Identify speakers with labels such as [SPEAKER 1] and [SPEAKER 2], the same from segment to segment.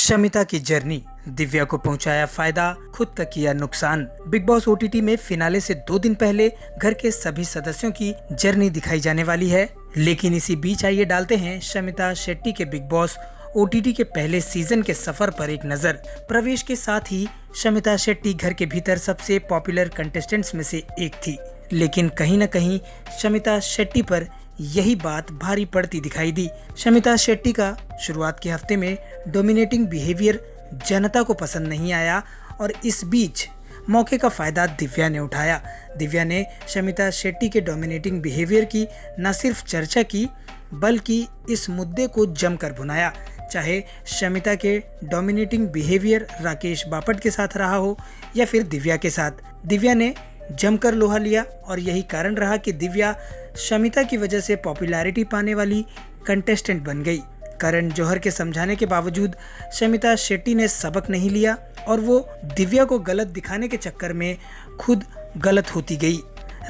[SPEAKER 1] शमिता की जर्नी, दिव्या को पहुंचाया फायदा, खुद का किया नुकसान। बिग बॉस ओटीटी में फिनाले से 2 दिन पहले घर के सभी सदस्यों की जर्नी दिखाई जाने वाली है। लेकिन इसी बीच आइए डालते हैं शमिता शेट्टी के बिग बॉस ओटीटी के पहले सीजन के सफर पर एक नजर। प्रवेश के साथ ही शमिता शेट्टी घर के भीतर सबसे पॉपुलर कंटेस्टेंट्स में से एक थी, लेकिन कहीं न कहीं शमिता शेट्टी पर यही बात भारी पड़ती दिखाई दी। शमिता शेट्टी का शुरुआत के हफ्ते में डोमिनेटिंग बिहेवियर जनता को पसंद नहीं आया और इस बीच मौके का फायदा दिव्या ने उठाया। दिव्या ने शमिता शेट्टी के डोमिनेटिंग बिहेवियर की न सिर्फ चर्चा की बल्कि इस मुद्दे को जमकर भुनाया। चाहे शमिता के डोमिनेटिंग बिहेवियर राकेश बापट के साथ रहा हो या फिर दिव्या के साथ, दिव्या ने जमकर लोहा लिया और यही कारण रहा कि दिव्या शमिता की वजह से पॉपुलैरिटी पाने वाली कंटेस्टेंट बन गई। करण जौहर के समझाने के बावजूद शमिता शेट्टी ने सबक नहीं लिया और वो दिव्या को गलत दिखाने के चक्कर में खुद गलत होती गई।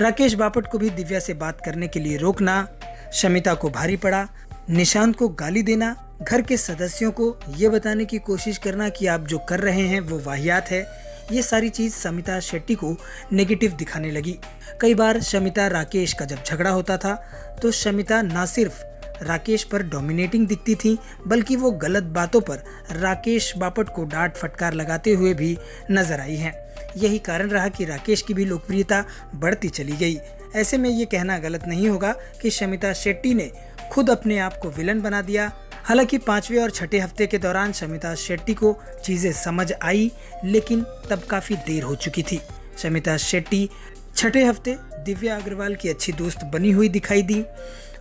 [SPEAKER 1] राकेश बापट को भी दिव्या से बात करने के लिए रोकना शमिता को भारी पड़ा। निशांत को गाली देना, घर के सदस्यों को ये बताने की कोशिश करना कि आप जो कर रहे हैं वो वाहियात है, ये सारी चीज शमिता शेट्टी को नेगेटिव दिखाने लगी। कई बार शमिता राकेश का जब झगड़ा होता था तो शमिता ना सिर्फ राकेश पर डोमिनेटिंग दिखती थी बल्कि वो गलत बातों पर राकेश बापट को डांट फटकार लगाते हुए भी नजर आई हैं। यही कारण रहा कि राकेश की भी लोकप्रियता बढ़ती चली गई। ऐसे में ये कहना गलत नहीं होगा कि शमिता शेट्टी ने खुद अपने आप को विलन बना दिया। हालांकि 5वें और 6ठे हफ्ते के दौरान शमिता शेट्टी को चीजें समझ आई, लेकिन तब काफी देर हो चुकी थी। शमिता शेट्टी 6ठे हफ्ते दिव्या अग्रवाल की अच्छी दोस्त बनी हुई दिखाई दी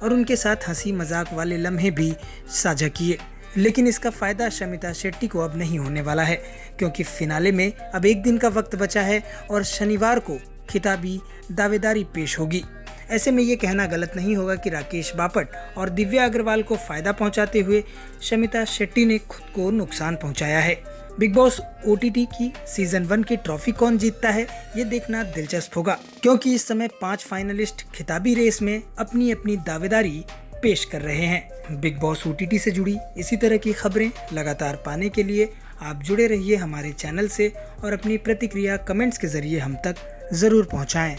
[SPEAKER 1] और उनके साथ हंसी मजाक वाले लम्हे भी साझा किए। लेकिन इसका फायदा शमिता शेट्टी को अब नहीं होने वाला है, क्योंकि फिनाले में अब 1 दिन का वक्त बचा है और शनिवार को खिताबी दावेदारी पेश होगी। ऐसे में ये कहना गलत नहीं होगा कि राकेश बापट और दिव्या अग्रवाल को फायदा पहुंचाते हुए शमिता शेट्टी ने खुद को नुकसान पहुंचाया है। बिग बॉस ओटीटी की सीजन 1 की ट्रॉफी कौन जीतता है, ये देखना दिलचस्प होगा, क्योंकि इस समय 5 फाइनलिस्ट खिताबी रेस में अपनी अपनी दावेदारी पेश कर रहे हैं। बिग बॉस ओटीटी से जुड़ी इसी तरह की खबरें लगातार पाने के लिए आप जुड़े रहिए हमारे चैनल से और अपनी प्रतिक्रिया कमेंट्स के जरिए हम तक जरूर पहुंचाएं।